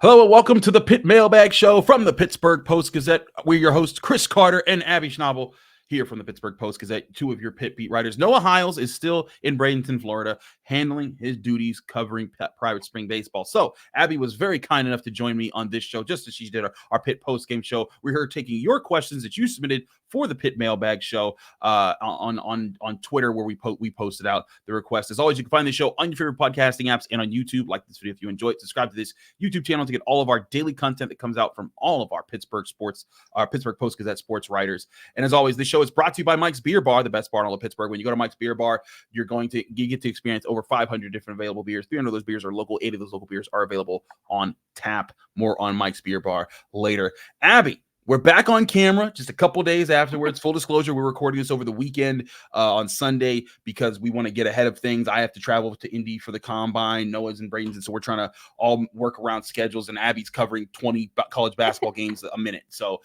Hello and welcome to the Pitt Mailbag Show from the Pittsburgh Post-Gazette. We're your hosts, Chris Carter and Abby Schnable, here from the Pittsburgh Post-Gazette, two of your Pitt beat writers. Noah Hiles is still in Bradenton, Florida, handling his duties covering private spring baseball. So Abby was very kind enough to join me on this show, just as she did our Pitt post-game show. We're here taking your questions that you submitted for the Pitt Mailbag Show on Twitter, where we posted out the request. As always, you can find the show on your favorite podcasting apps and on YouTube. Like this video if you enjoy it. Subscribe to this YouTube channel to get all of our daily content that comes out from all of our Pittsburgh Post-Gazette sports writers. And as always, this show is brought to you by Mike's Beer Bar, the best bar in all of Pittsburgh. When you go to Mike's Beer Bar, you get to experience over 500 different available beers. 300 of those beers are local. 8 of those local beers are available on tap. More on Mike's Beer Bar later. Abby, we're back on camera just a couple days afterwards. Full disclosure, we're recording this over the weekend on Sunday because we want to get ahead of things. I have to travel to Indy for the Combine. Noah's in Bradenton, so we're trying to all work around schedules, and Abby's covering 20 college basketball games a minute. So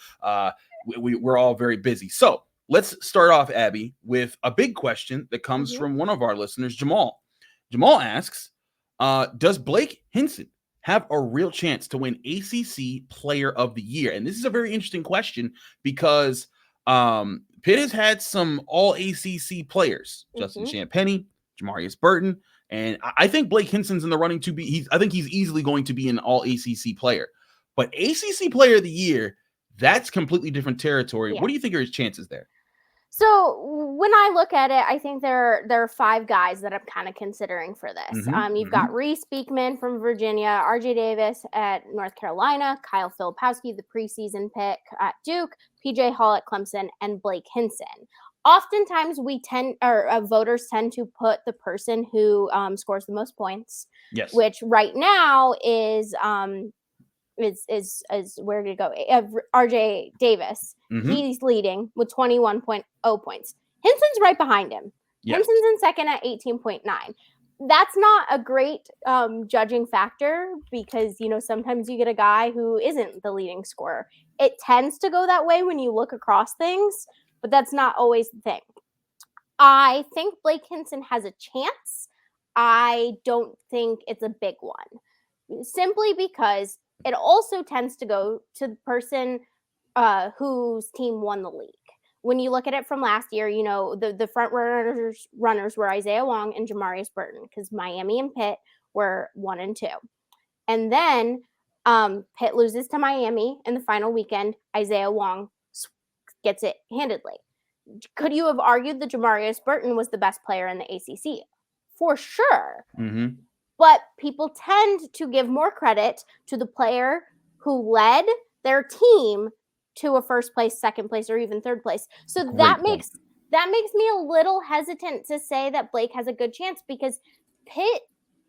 we're all very busy. So let's start off, Abby, with a big question that comes from one of our listeners, Jamal. Jamal asks, does Blake Hinson have a real chance to win ACC Player of the Year? And this is a very interesting question because Pitt has had some all-ACC players, Justin Champagnie, Jamarius Burton, and I think Blake Hinson's in the running to be, I think he's easily going to be an all-ACC player. But ACC Player of the Year, that's completely different territory. Yeah. What do you think are his chances there? So when I look at it, I think there are 5 guys that I'm kind of considering for this. You've got Reese Beekman from Virginia, RJ Davis at North Carolina, Kyle Filipowski, the preseason pick at Duke, PJ Hall at Clemson, and Blake Hinson. Oftentimes voters tend to put the person who scores the most points, Yes, which right now is where did it go? RJ Davis. He's leading with 21.0 points. Hinson's right behind him. Yes. Hinson's in second at 18.9. That's not a great judging factor because, sometimes you get a guy who isn't the leading scorer. It tends to go that way when you look across things, but that's not always the thing. I think Blake Hinson has a chance. I don't think it's a big one, simply because it also tends to go to the person whose team won the league. When you look at it from last year, the front runners were Isaiah Wong and Jamarius Burton because Miami and Pitt were 1 and 2. And then Pitt loses to Miami in the final weekend. Isaiah Wong gets it handedly. Could you have argued that Jamarius Burton was the best player in the ACC? For sure. But people tend to give more credit to the player who led their team to a first place, second place, or even third place. So that makes me a little hesitant to say that Blake has a good chance because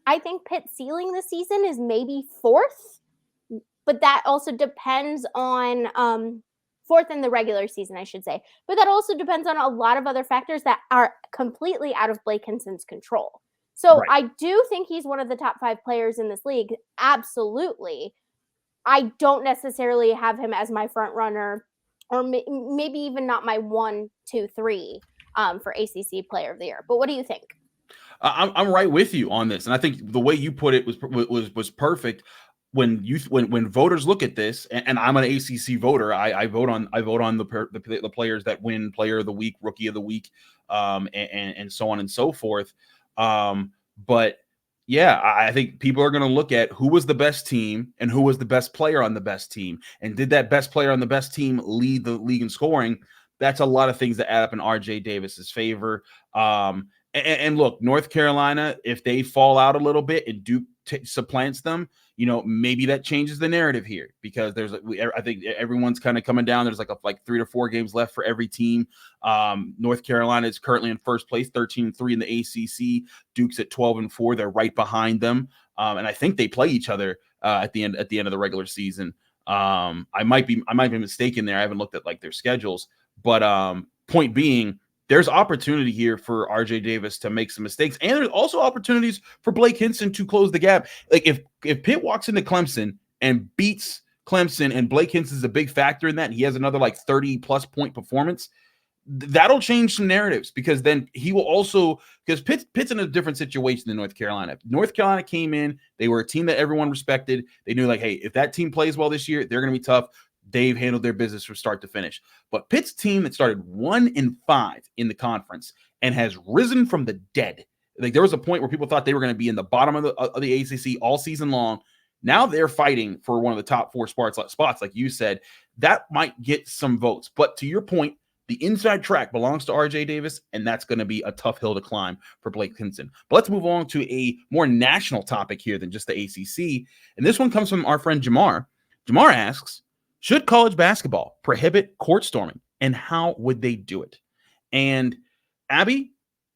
I think Pitt's ceiling this season is maybe 4th, but that also depends on 4th in the regular season, I should say. But that also depends on a lot of other factors that are completely out of Blake Hinson's control. So I do think he's one of the top 5 players in this league. Absolutely. I don't necessarily have him as my front runner or maybe even not my 1, 2, 3 for ACC Player of the Year. But what do you think? I'm right with you on this. And I think the way you put it was perfect. When voters look at this, and I'm an ACC voter, I vote on the players that win Player of the Week, Rookie of the Week, and so on and so forth. But yeah, I think people are going to look at who was the best team and who was the best player on the best team. And did that best player on the best team lead the league in scoring? That's a lot of things that add up in RJ Davis's favor. And look, North Carolina, if they fall out a little bit and Duke supplants them, maybe that changes the narrative here because I think everyone's kind of coming down. There's like 3 to 4 games left for every team. North Carolina is currently in first place, 13-3 in the ACC. Duke's at 12-4. They're right behind them. And I think they play each other at the end of the regular season. I might be mistaken there. I haven't looked at their schedules, but point being, there's opportunity here for RJ Davis to make some mistakes. And there's also opportunities for Blake Hinson to close the gap. Like if Pitt walks into Clemson and beats Clemson and Blake Hinson's a big factor in that, and he has another 30 plus point performance, that'll change some narratives, because then he will also, because Pitt's in a different situation than North Carolina. North Carolina came in, they were a team that everyone respected. They knew, like, hey, if that team plays well this year, they're going to be tough. They've handled their business from start to finish. But Pitt's team that started 1-5 in the conference and has risen from the dead. Like, there was a point where people thought they were going to be in the bottom of the ACC all season long. Now they're fighting for one of the top 4 spots, like you said. That might get some votes. But to your point, the inside track belongs to RJ Davis, and that's going to be a tough hill to climb for Blake Hinson. But let's move on to a more national topic here than just the ACC. And this one comes from our friend Jamar. Jamar asks, should college basketball prohibit court storming, and how would they do it? And Abby,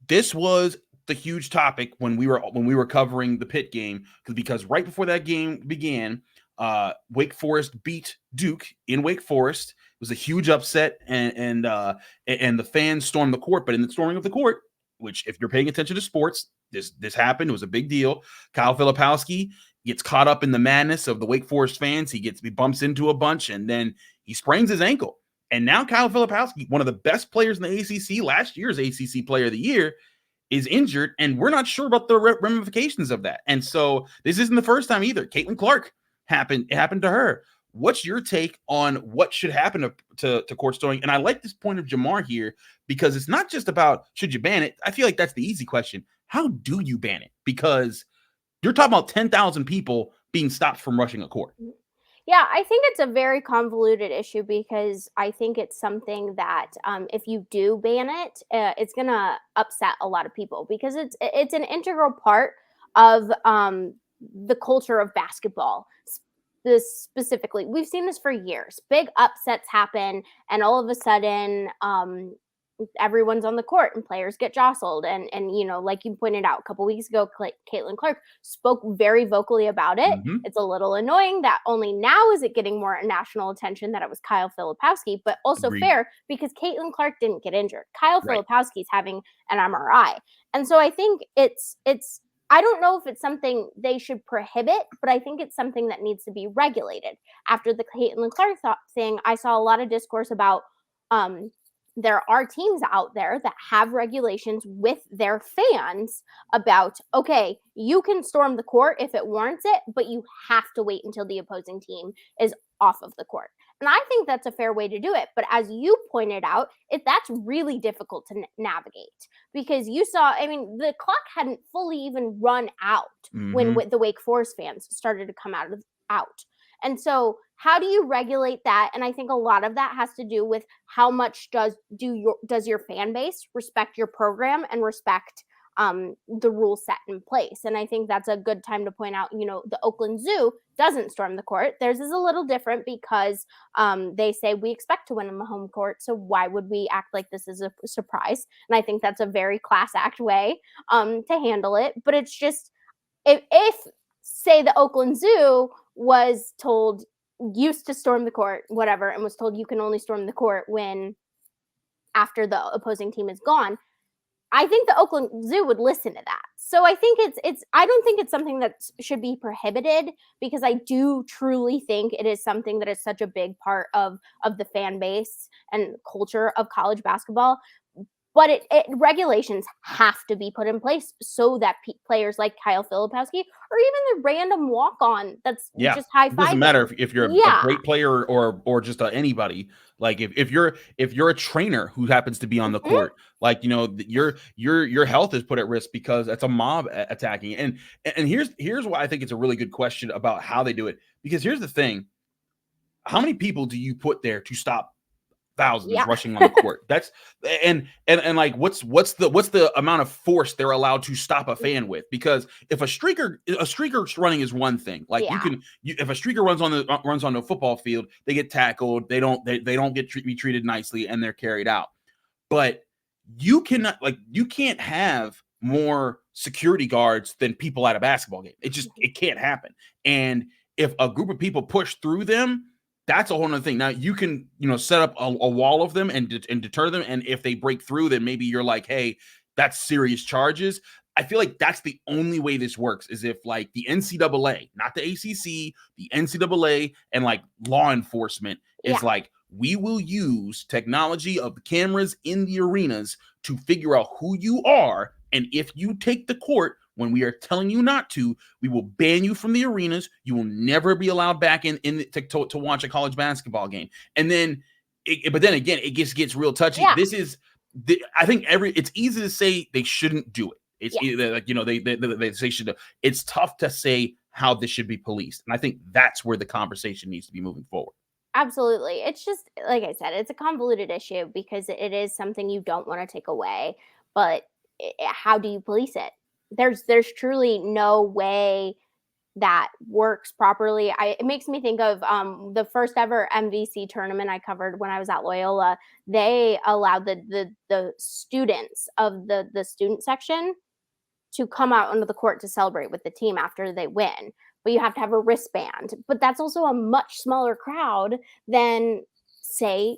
this was the huge topic when we were covering the Pitt game, because right before that game began, Wake Forest beat Duke in Wake Forest. It was a huge upset, and the fans stormed the court. But in the storming of the court, which, if you're paying attention to sports, this happened. It was a big deal. Kyle Filipowski gets caught up in the madness of the Wake Forest fans. He bumps into a bunch, and then he sprains his ankle. And now Kyle Filipowski, one of the best players in the ACC, last year's ACC Player of the Year, is injured, and we're not sure about the ramifications of that. And so this isn't the first time either. Caitlin Clark happened to her. What's your take on what should happen to court storming? And I like this point of Jamar here, because it's not just about should you ban it. I feel like that's the easy question. How do you ban it? Because you're talking about 10,000 people being stopped from rushing a court. Yeah, I think it's a very convoluted issue, because I think it's something that if you do ban it, it's going to upset a lot of people, because it's an integral part of the culture of basketball. Specifically, we've seen this for years. Big upsets happen, and all of a sudden, everyone's on the court and players get jostled. And like you pointed out a couple weeks ago, Caitlin Clark spoke very vocally about it. Mm-hmm. It's a little annoying that only now is it getting more national attention that it was Kyle Filipowski, but also Agreed. Fair, because Caitlin Clark didn't get injured. Kyle Right. Filipowski's having an MRI. And so I think it's I don't know if it's something they should prohibit, but I think it's something that needs to be regulated. After the Caitlin Clark thing, I saw a lot of discourse about there are teams out there that have regulations with their fans about, okay, you can storm the court if it warrants it, but you have to wait until the opposing team is off of the court. And I think that's a fair way to do it. But as you pointed out, that's really difficult to navigate, because you saw, the clock hadn't fully even run out when the Wake Forest fans started to come out. And so how do you regulate that? And I think a lot of that has to do with how much does your fan base respect your program and respect the rules set in place. And I think that's a good time to point out, the Oakland Zoo doesn't storm the court. Theirs is a little different, because they say we expect to win in the home court, so why would we act like this is a surprise? And I think that's a very class act way to handle it. But it's just, if say the Oakland Zoo was used to storm the court, whatever, and was told you can only storm the court when after the opposing team is gone, I think the Oakland Zoo would listen to that. So I think I don't think it's something that should be prohibited, because I do truly think it is something that is such a big part of the fan base and culture of college basketball. But regulations have to be put in place so that players like Kyle Filipowski, or even the random walk-on that's just high-fiving. It doesn't matter if you're a great player or just anybody. Like if you're a trainer who happens to be on the court, like your health is put at risk because that's a mob attacking. And here's why I think it's a really good question about how they do it. Because here's the thing: how many people do you put there to stop thousands rushing on the court? That's and like what's the amount of force they're allowed to stop a fan with? Because if a streaker running is one thing. Like if a streaker runs on the football field, they get tackled, they don't get be treated nicely, and they're carried out. But you can't have more security guards than people at a basketball game. It can't happen. And if a group of people push through them, that's a whole nother thing. Now you can, set up a wall of them and deter them. And if they break through, then maybe you're like, hey, that's serious charges. I feel like that's the only way this works, is if like the NCAA, not the ACC, the NCAA and like law enforcement is like, we will use technology of the cameras in the arenas to figure out who you are. And if you take the court when we are telling you not to, we will ban you from the arenas. You will never be allowed back to watch a college basketball game. And then, but then again, it gets real touchy. Yeah. This is, I think it's easy to say they shouldn't do it. It's like, they should. It's tough to say how this should be policed. And I think that's where the conversation needs to be moving forward. Absolutely. It's just, like I said, it's a convoluted issue because it is something you don't want to take away, but how do you police it? There's truly no way that works properly. It makes me think of the first ever MVC tournament I covered when I was at Loyola. They allowed the students of the student section to come out onto the court to celebrate with the team after they win. But you have to have a wristband. But that's also a much smaller crowd than, say,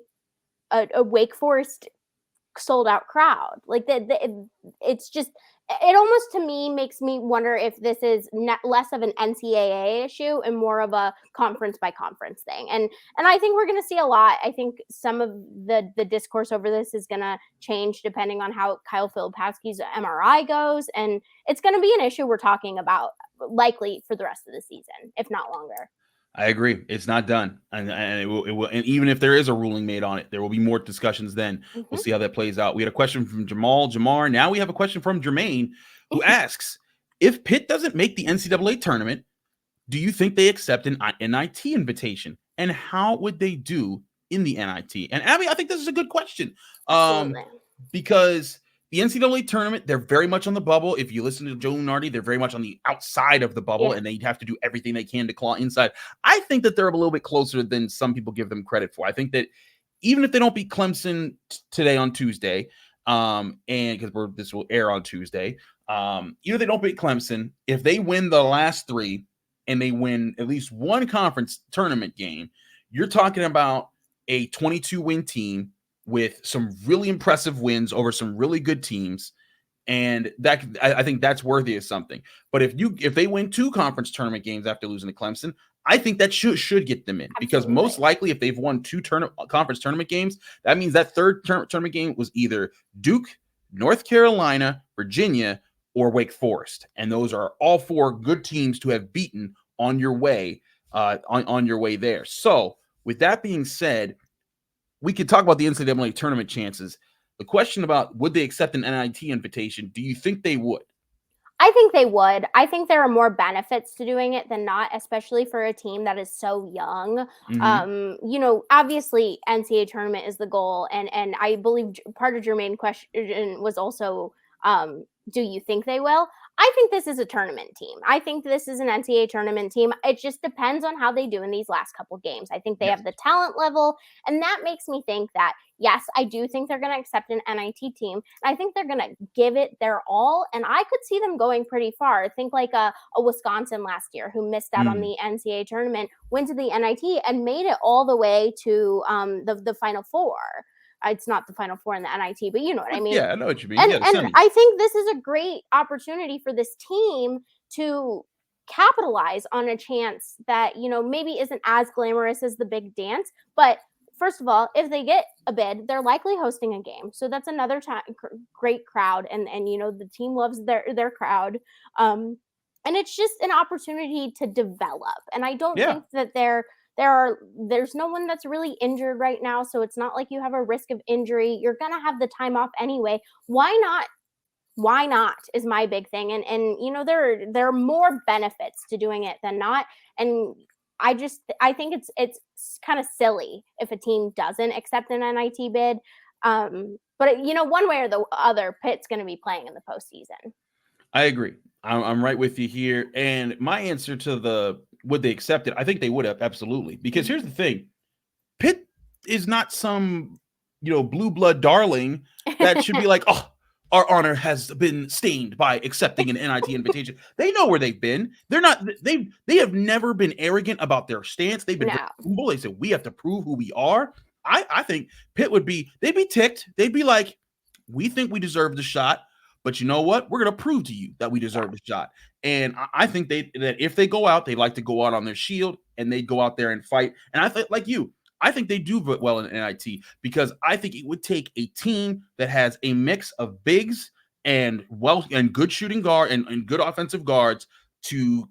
a Wake Forest sold out crowd. Like it's just, it almost to me makes me wonder if this is less of an NCAA issue and more of a conference by conference thing. And I think we're going to see a lot. I think some of the discourse over this is going to change depending on how Kyle Filipowski's MRI goes. And it's going to be an issue we're talking about likely for the rest of the season, if not longer. I agree. It's not done. And it will, and even if there is a ruling made on it, there will be more discussions then. We'll see how that plays out. We had a question from Jamar. Now we have a question from Jermaine, who asks, if Pitt doesn't make the NCAA tournament, do you think they accept an NIT invitation? And how would they do in the NIT? And Abby, I think this is a good question. Because the NCAA tournament, they're very much on the bubble. If you listen to Joe Lunardi, they're very much on the outside of the bubble, and they have to do everything they can to claw inside. I think that they're a little bit closer than some people give them credit for. I think that even if they don't beat Clemson today on Tuesday, and because this will air on Tuesday, even if they don't beat Clemson, if they win the last three and they win at least one conference tournament game, you're talking about a 22-win team with some really impressive wins over some really good teams. And that, I think that's worthy of something. But if they win two conference tournament games after losing to Clemson, I think that should get them in. Absolutely. Because most likely if they've won two conference tournament games, that means that third tournament game was either Duke, North Carolina, Virginia, or Wake Forest. And those are all four good teams to have beaten on your way on your way there. So with that being said, we could talk about the NCAA tournament chances. The question about would they accept an NIT invitation, do you think they would? I think they would. I think there are more benefits to doing it than not, especially for a team that is so young. Obviously NCAA tournament is the goal. And I believe part of Jermaine's question was also, do you think they will? I think this is a tournament team. I think this is an NCAA tournament team. It just depends on how they do in these last couple games. I think they have the talent level, and that makes me think that, yes, I do think they're going to accept an NIT team. I think they're going to give it their all, and I could see them going pretty far. Think like a Wisconsin last year who missed out on the NCAA tournament, went to the NIT, and made it all the way to the Final Four. It's not the Final Four in the NIT, but you know what I mean? Yeah, I know what you mean. And I think this is a great opportunity for this team to capitalize on a chance that, maybe isn't as glamorous as the big dance. But first of all, if they get a bid, they're likely hosting a game. So that's another great crowd. And the team loves their crowd. And it's just an opportunity to develop. And I don't think that there's no one that's really injured right now, so it's not like you have a risk of injury. You're gonna have the time off anyway. Why not is my big thing. And there are more benefits to doing it than not. And I think it's kind of silly if a team doesn't accept an NIT bid. But one way or the other, Pitt's going to be playing in the postseason. I agree. I'm right with you here. And my answer to would they accept it? I think they would have, absolutely. Because here's the thing. Pitt is not some, blue blood darling that should be like, oh, our honor has been stained by accepting an NIT invitation. They know where they've been. They have never been arrogant about their stance. They've been humble. They said, we have to prove who we are. I think Pitt they'd be ticked. They'd be like, we think we deserve the shot. But you know what? We're going to prove to you that we deserve the shot. And I think that if they go out, they like to go out on their shield and they go out there and fight. And I think, like you, I think they do well in NIT because I think it would take a team that has a mix of bigs and good shooting guard and good offensive guards to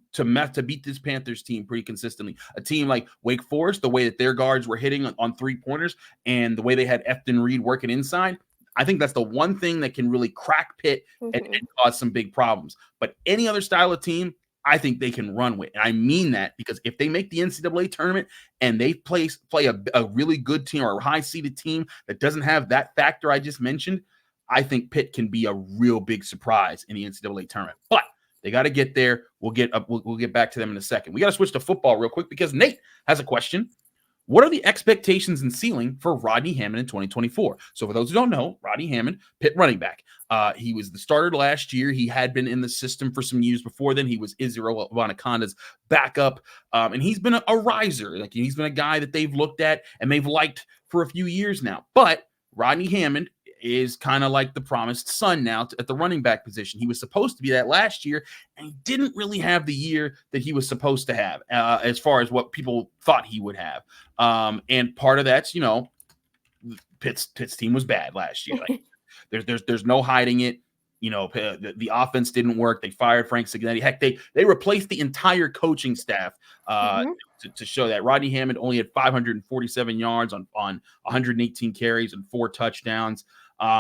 beat this Panthers team pretty consistently. A team like Wake Forest, the way that their guards were hitting on 3-pointers and the way they had Efton Reed working inside, I think that's the one thing that can really crack Pitt and cause some big problems. But any other style of team, I think they can run with. And I mean that because if they make the NCAA tournament and they play a really good team or a high-seeded team that doesn't have that factor I just mentioned, I think Pitt can be a real big surprise in the NCAA tournament. But they got to get there. We'll get back to them in a second. We got to switch to football real quick because Nate has a question. What are the expectations and ceiling for Rodney Hammond in 2024? So for those who don't know, Rodney Hammond, Pitt running back. He was the starter last year. He had been in the system for some years before then. He was Israel Wanaconda's backup. And he's been a riser. Like he's been a guy that they've looked at and they've liked for a few years now. But Rodney Hammond is kind of like the promised son now at the running back position. He was supposed to be that last year, and he didn't really have the year that he was supposed to have as far as what people thought he would have. And part of that's, Pitt's team was bad last year. Like, there's no hiding it. The offense didn't work. They fired Frank Cignetti. Heck, they replaced the entire coaching staff to show that. Rodney Hammond only had 547 yards on 118 carries and 4 touchdowns.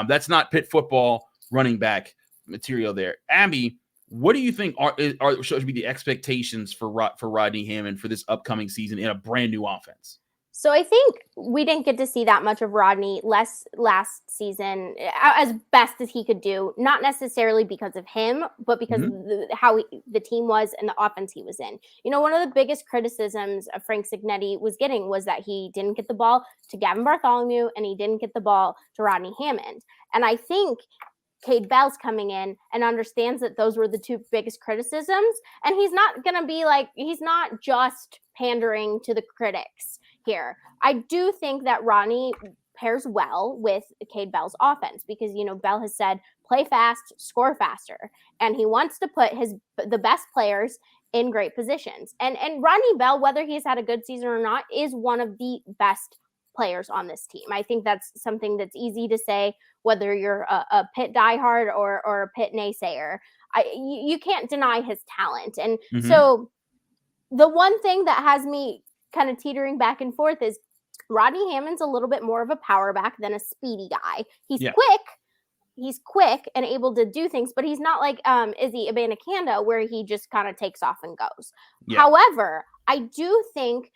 That's not Pitt football running back material there. Abby, what do you think should be the expectations for Rodney Hammond for this upcoming season in a brand new offense? So I think we didn't get to see that much of Rodney last season as best as he could do, not necessarily because of him, but because of how the team was and the offense he was in. One of the biggest criticisms of Frank Cignetti was getting was that he didn't get the ball to Gavin Bartholomew and he didn't get the ball to Rodney Hammond. And I think Cade Bell's coming in and understands that those were the two biggest criticisms. And he's not going to be he's not just pandering to the critics here. I do think that Rodney pairs well with Cade Bell's offense because, Bell has said, play fast, score faster. And he wants to put the best players in great positions. And Rodney Bell, whether he's had a good season or not, is one of the best players on this team. I think that's something that's easy to say, whether you're a Pitt diehard or a Pitt naysayer. You can't deny his talent. And so the one thing that has me kind of teetering back and forth is Rodney Hammond's a little bit more of a power back than a speedy guy. He's quick and able to do things, but he's not like Izzy Abanikanda where he just kind of takes off and goes. However, I do think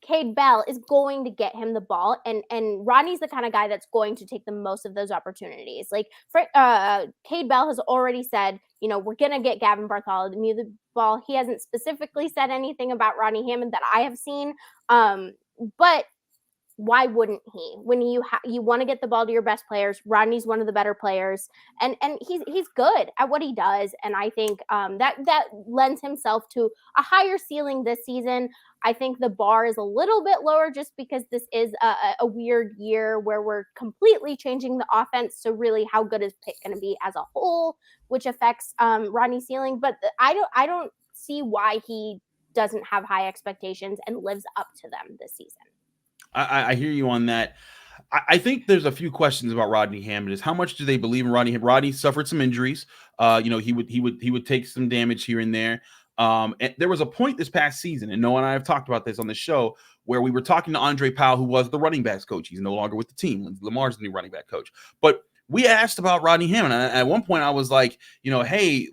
Cade Bell is going to get him the ball, and Rodney's the kind of guy that's going to take the most of those opportunities. Like Cade Bell has already said, we're going to get Gavin Bartholomew the ball. He hasn't specifically said anything about Rodney Hammond that I have seen, but why wouldn't he? When you want to get the ball to your best players, Rodney's one of the better players, and he's good at what he does, and I think that lends himself to a higher ceiling this season. I think the bar is a little bit lower just because this is a weird year where we're completely changing the offense. So really, how good is Pitt going to be as a whole, which affects Rodney's ceiling? But I don't see why he doesn't have high expectations and lives up to them this season. I hear you on that. I think there's a few questions about Rodney Hammond. Is how much do they believe in Rodney? Rodney suffered some injuries. He would take some damage here and there. And there was a point this past season, and Noah and I have talked about this on the show, where we were talking to Andre Powell, who was the running backs coach. He's no longer with the team. Lamar's the new running back coach. But we asked about Rodney Hammond. And at one point I was like, hey,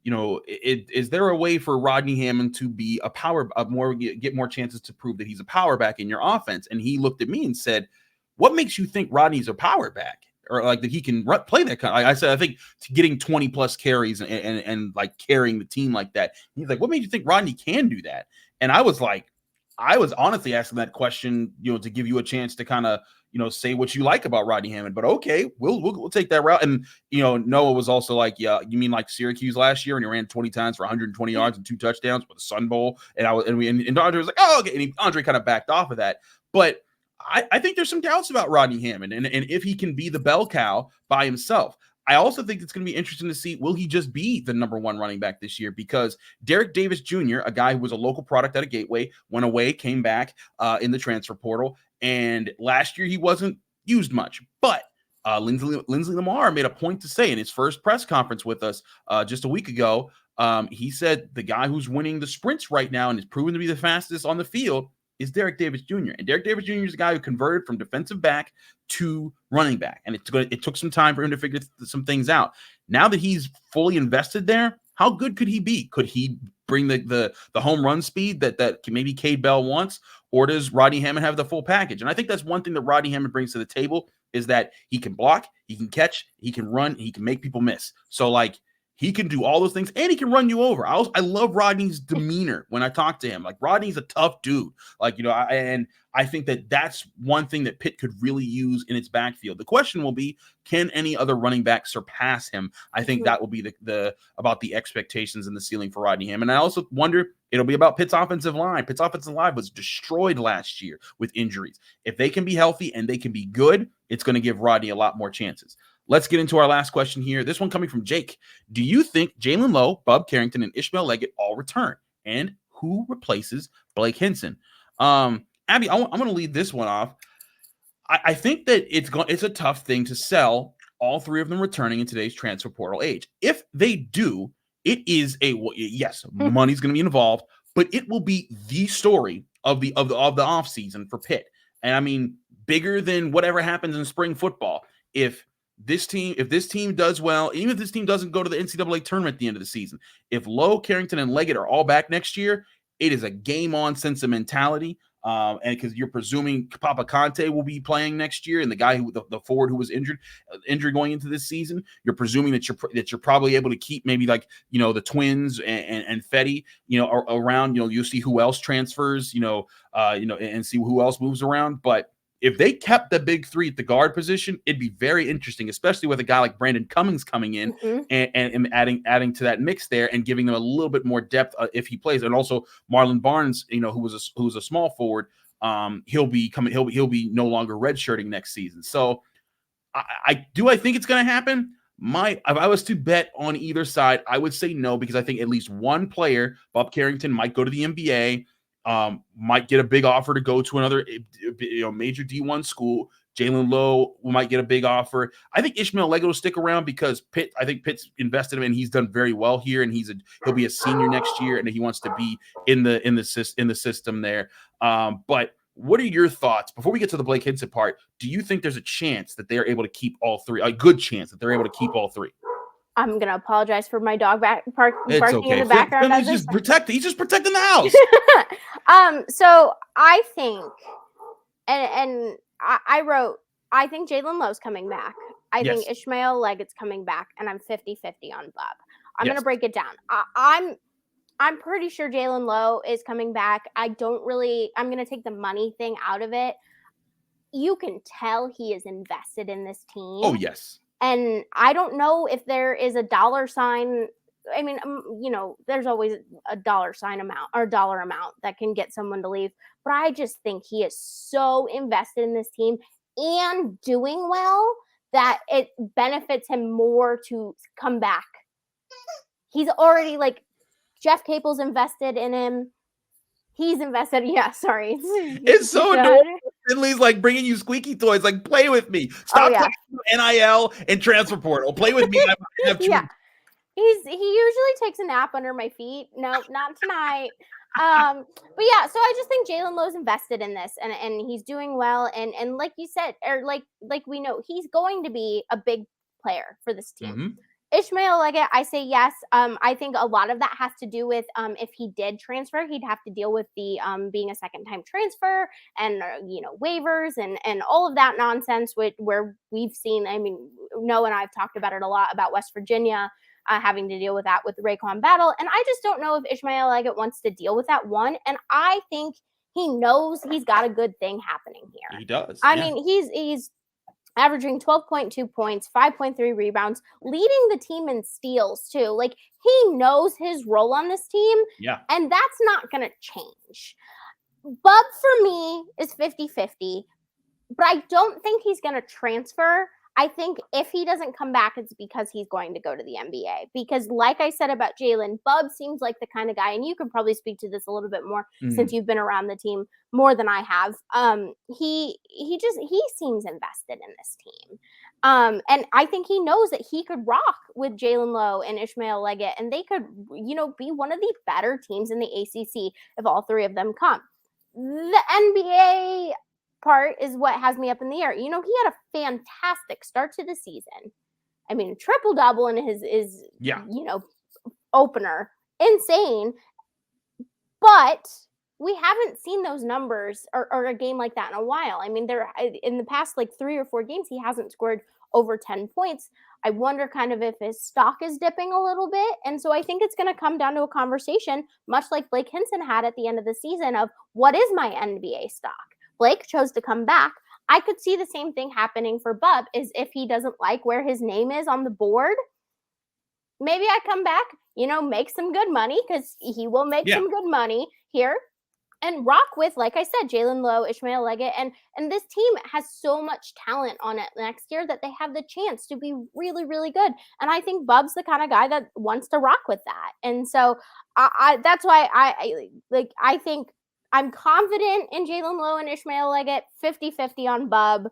is there a way for Rodney Hammond to be get more chances to prove that he's a power back in your offense? And he looked at me and said, what makes you think Rodney's a power back? Or like that he can play that kind of, I said, I think getting 20 plus carries and like carrying the team like that. He's like, what made you think Rodney can do that? And I was like, I was honestly asking that question, to give you a chance to kind of, say what you like about Rodney Hammond. But okay, we'll take that route. And Noah was also like, yeah, you mean like Syracuse last year when he ran 20 times for 120 yards and 2 touchdowns with the Sun Bowl? And Andre was like, oh, okay. And Andre kind of backed off of that. But I think there's some doubts about Rodney Hammond and if he can be the bell cow by himself. I also think it's going to be interesting to see, will he just be the number one running back this year? Because Derek Davis Jr., a guy who was a local product out of Gateway, went away, came back in the transfer portal. And last year he wasn't used much. But Lindsey Lamar made a point to say in his first press conference with us just a week ago, he said the guy who's winning the sprints right now and is proven to be the fastest on the field is Derek Davis Jr. And Derek Davis Jr. is a guy who converted from defensive back to running back. And it took some time for him to figure some things out. Now that he's fully invested there, how good could he be? Could he bring the home run speed that maybe Cade Bell wants? Or does Rodney Hammond have the full package? And I think that's one thing that Rodney Hammond brings to the table is that he can block, he can catch, he can run, he can make people miss. So, like, he can do all those things, and he can run you over. I love Rodney's demeanor when I talk to him. Like, Rodney's a tough dude. Like, and I think that that's one thing that Pitt could really use in its backfield. The question will be, can any other running back surpass him? I think that will be the about the expectations and the ceiling for Rodney Hammond. And I also wonder, it'll be about Pitt's offensive line. Pitt's offensive line was destroyed last year with injuries. If they can be healthy and they can be good, it's going to give Rodney a lot more chances. Let's get into our last question here. This one coming from Jake. Do you think Jaland Lowe, Bub Carrington, and Ishmael Leggett all return? And who replaces Blake Hinson? Abby, I'm going to lead this one off. I think that it's a tough thing to sell all three of them returning in today's transfer portal age. If they do, it is yes, money's going to be involved, but it will be the story of the offseason for Pitt. And I mean, bigger than whatever happens in spring football. If this team does well, even if this team doesn't go to the NCAA tournament at the end of the season, if Lowe, Carrington, and Leggett are all back next year, it is a game-on sense of mentality. And because you're presuming Papa Conte will be playing next year, and the guy the forward who was injured going into this season, you're presuming that you're probably able to keep maybe like the twins and Fetty around. You'll see who else transfers, and see who else moves around, but. If they kept the big three at the guard position, it'd be very interesting, especially with a guy like Brandon Cummings coming in and adding to that mix there and giving them a little bit more depth if he plays. And also Marlon Barnes, who's a small forward, he'll be no longer redshirting next season. So I think it's going to happen. If I was to bet on either side, I would say no, because I think at least one player, Bob Carrington, might go to the NBA. Might get a big offer to go to another major D1 school. Jaland Lowe might get a big offer. I think Ishmael Leggett will stick around because Pitt's invested in him and he's done very well here, and he'll be a senior next year, and he wants to be in the system there. But what are your thoughts before we get to the Blake Hinson part? Do you think there's a chance that they're able to keep all three? A good chance that they're able to keep all three? I'm going to apologize for my dog barking okay. in the background. He's just protecting the house. So I think, and I wrote, I think Jaland Lowe's coming back. I think Ishmael Leggett's coming back, and I'm 50-50 on Bob. I'm going to break it down. I'm pretty sure Jaland Lowe is coming back. I'm going to take the money thing out of it. You can tell he is invested in this team. Oh, yes. And I don't know if there is a dollar sign. I mean, there's always a dollar amount that can get someone to leave. But I just think he is so invested in this team and doing well that it benefits him more to come back. He's already Jeff Capel's invested in him. He's invested. Yeah, sorry. It's so annoying. Finley's bringing you squeaky toys. Play with me. Stop playing NIL and transfer portal. Play with me. I have two. Yeah. He usually takes a nap under my feet. No, not tonight. But yeah, so I just think Jaland Lowe's invested in this, and he's doing well. And like you said, or like we know, he's going to be a big player for this team. Mm-hmm. Ishmael Leggett, I say yes. I think a lot of that has to do with if he did transfer, he'd have to deal with the being a second-time transfer and waivers and all of that nonsense. Where we've seen, I mean, Noah and I have talked about it a lot about West Virginia having to deal with that with Rayquan Battle, and I just don't know if Ishmael Leggett wants to deal with that one. And I think he knows he's got a good thing happening here. He does. I mean, he's averaging 12.2 points, 5.3 rebounds, leading the team in steals too. He knows his role on this team. Yeah. And that's not going to change. Bub for me is 50-50, but I don't think he's going to transfer. I think if he doesn't come back, it's because he's going to go to the NBA. Because like I said about Jaylen, Bub seems like the kind of guy, and you could probably speak to this a little bit more since you've been around the team more than I have. He seems invested in this team. And I think he knows that he could rock with Jaland Lowe and Ishmael Leggett, and they could, be one of the better teams in the ACC if all three of them come. The NBA part is what has me up in the air. He had a fantastic start to the season. I mean, triple double in his opener, insane. But we haven't seen those numbers or a game like that in a while. I mean, there in the past 3 or 4 games, he hasn't scored over 10 points. I wonder kind of if his stock is dipping a little bit. And so I think it's going to come down to a conversation, much like Blake Hinson had at the end of the season, of what is my NBA stock? Blake chose to come back. I could see the same thing happening for Bub, is if he doesn't like where his name is on the board, maybe I come back, make some good money, because he will make some good money here, and rock with, like I said, Jaland Lowe, Ishmael Leggett, and this team has so much talent on it next year that they have the chance to be really, really good. And I think Bub's the kind of guy that wants to rock with that. And so that's why I think I'm confident in Jaland Lowe and Ishmael Leggett, 50-50 on Bub.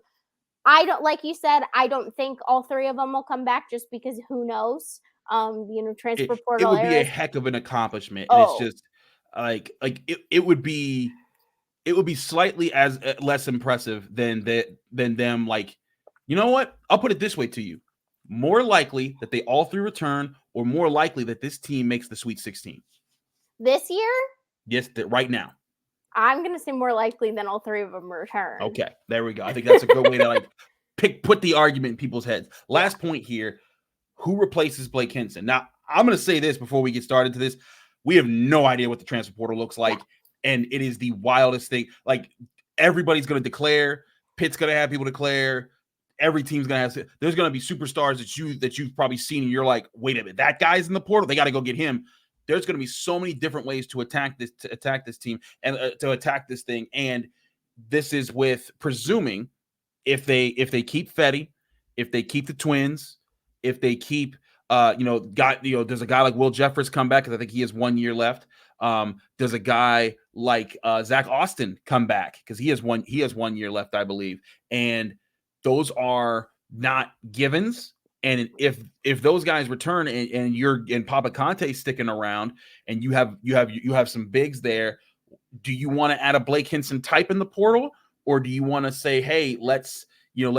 I don't, like you said, I don't think all three of them will come back, just because who knows? Transfer portal. It would be a heck of an accomplishment. And it's just it would be slightly as less impressive than them. You know what? I'll put it this way to you: more likely that they all three return, or more likely that this team makes the Sweet 16 this year. Yes, right now. I'm going to say more likely than all three of them return. Okay, there we go. I think that's a good way to put the argument in people's heads. Last point here: who replaces Blake Hinson? Now, I'm going to say this before we get started to this: we have no idea what the transfer portal looks like, and it is the wildest thing. Everybody's going to declare. Pitt's going to have people declare. Every team's going to have. There's going to be superstars that you've probably seen, and you're like, wait a minute, that guy's in the portal. They got to go get him. There's going to be so many different ways to attack this team and to attack this thing. And this is with presuming if they keep Fetty, if they keep the twins, if they keep there's a guy like Will Jeffers come back, because I think he has 1 year left. There's a guy like Zach Austin come back, because he has 1 year left, I believe. And those are not givens. And if those guys return and Papa Conte's sticking around, and you have some bigs there, do you want to add a Blake Hinson type in the portal, or do you want to say, hey, let's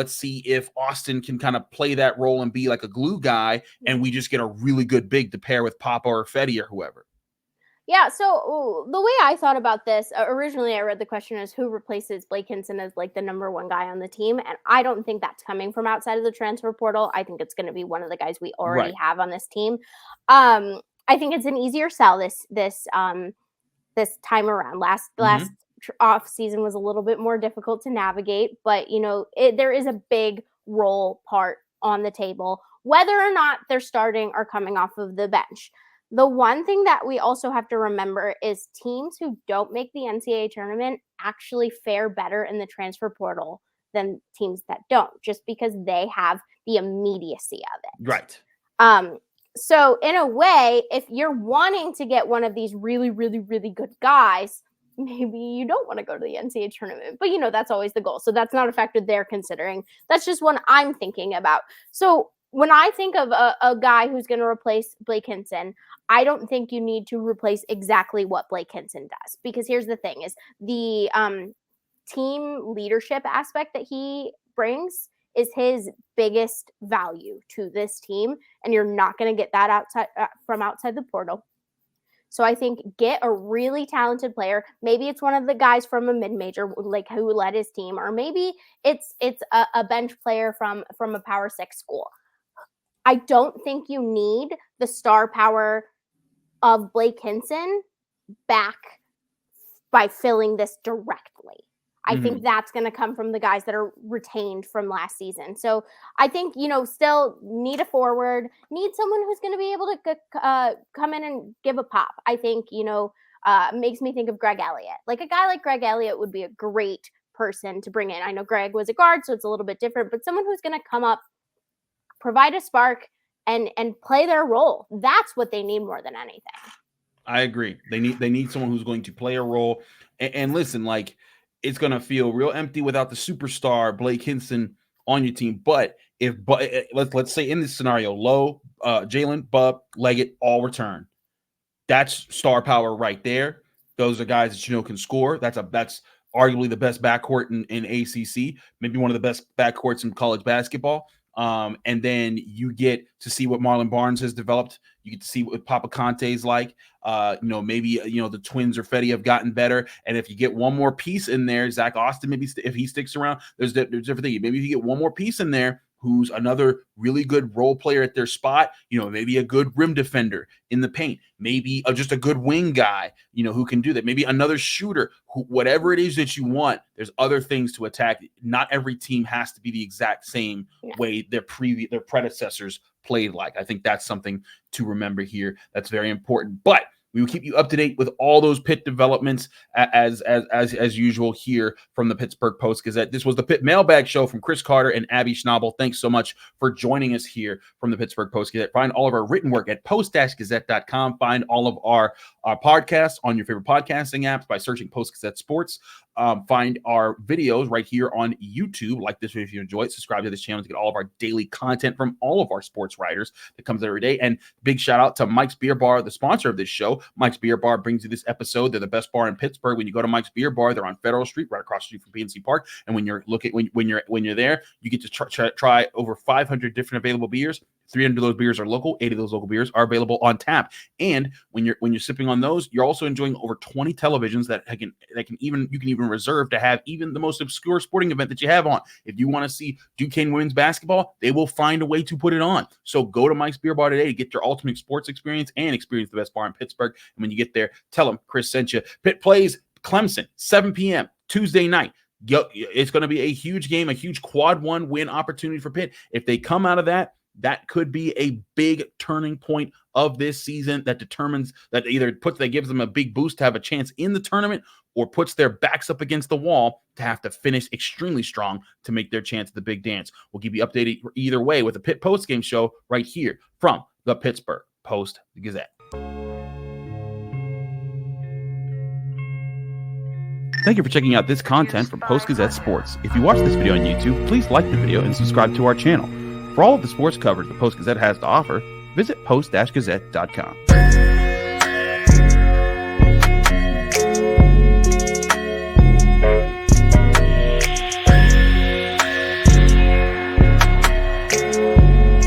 see if Austin can kind of play that role and be like a glue guy, and we just get a really good big to pair with Papa or Fetty or whoever? Yeah, so the way I thought about this, originally I read the question as who replaces Blake Hinson as the number one guy on the team, and I don't think that's coming from outside of the transfer portal. I think it's going to be one of the guys we already have on this team. I think it's an easier sell this time around. Last off season was a little bit more difficult to navigate, but there is a big role part on the table, whether or not they're starting or coming off of the bench. The one thing that we also have to remember is teams who don't make the NCAA tournament actually fare better in the transfer portal than teams that don't, just because they have the immediacy of it. Right. So in a way, if you're wanting to get one of these really, really, really good guys, maybe you don't want to go to the NCAA tournament, but that's always the goal. So that's not a factor they're considering. That's just one I'm thinking about. So when I think of a guy who's going to replace Blake Hinson, I don't think you need to replace exactly what Blake Hinson does, because here's the thing: is the team leadership aspect that he brings is his biggest value to this team, and you're not going to get that outside the portal. So I think get a really talented player. Maybe it's one of the guys from a mid-major, who led his team, or maybe it's a bench player from a Power 6 school. I don't think you need the star power of Blake Hinson back by filling this directly. I think that's going to come from the guys that are retained from last season. So I think, still need a forward, need someone who's going to be able to come in and give a pop. I think, makes me think of Greg Elliott. A guy like Greg Elliott would be a great person to bring in. I know Greg was a guard, so it's a little bit different, but someone who's going to come up provide a spark and play their role. That's what they need more than anything. I agree. They need someone who's going to play a role. And listen, like, it's going to feel real empty without the superstar Blake Hinson on your team. But let's say in this scenario, Lowe, Jaylen, Bub, Leggett all return. That's star power right there. Those are guys that you know can score. That's arguably the best backcourt in ACC, maybe one of the best backcourts in college basketball. And then you get to see what Marlon Barnes has developed. You get to see what Papa Conte's like. Maybe the twins or Fetty have gotten better. And if you get one more piece in there, Zach Austin, maybe if he sticks around, there's different things. Maybe if you get one more piece in there, who's another really good role player at their spot, maybe a good rim defender in the paint, maybe just a good wing guy, who can do that. Maybe another shooter, whatever it is that you want, there's other things to attack. Not every team has to be the exact same way their predecessors played like. I think that's something to remember here. That's very important. But we will keep you up to date with all those Pitt developments as usual here from the Pittsburgh Post-Gazette. This was the Pitt Mailbag Show from Chris Carter and Abby Schnable. Thanks so much for joining us here from the Pittsburgh Post-Gazette. Find all of our written work at post-gazette.com. Find all of our podcasts on your favorite podcasting apps by searching Post-Gazette Sports. Find our videos right here on YouTube. Like this video if you enjoy it. Subscribe to this channel to get all of our daily content from all of our sports writers that comes out every day. And big shout out to Mike's Beer Bar, the sponsor of this show. Mike's Beer Bar brings you this episode. They're the best bar in Pittsburgh. When you go to Mike's Beer Bar, they're on Federal Street, right across the street from PNC Park. And when you're there, you get to try over 500 different available beers. 300 of those beers are local. 80 of those local beers are available on tap. And when you're sipping on those, you're also enjoying over 20 televisions that you can even reserve to have even the most obscure sporting event that you have on. If you want to see Duquesne women's basketball, they will find a way to put it on. So go to Mike's Beer Bar today to get your ultimate sports experience and experience the best bar in Pittsburgh. And when you get there, tell them Chris sent you. Pitt plays Clemson, 7 p.m. Tuesday night. It's going to be a huge game, a huge quad one win opportunity for Pitt. If they come out of that could be a big turning point of this season that determines that that gives them a big boost to have a chance in the tournament, or puts their backs up against the wall to have to finish extremely strong to make their chance at the big dance. We'll keep you updated either way with the Pitt Post-Game Show right here from the Pittsburgh Post-Gazette. Thank you for checking out this content from Post-Gazette Sports. If you watch this video on YouTube, please like the video and subscribe to our channel. For all of the sports coverage the Post-Gazette has to offer, visit post-gazette.com.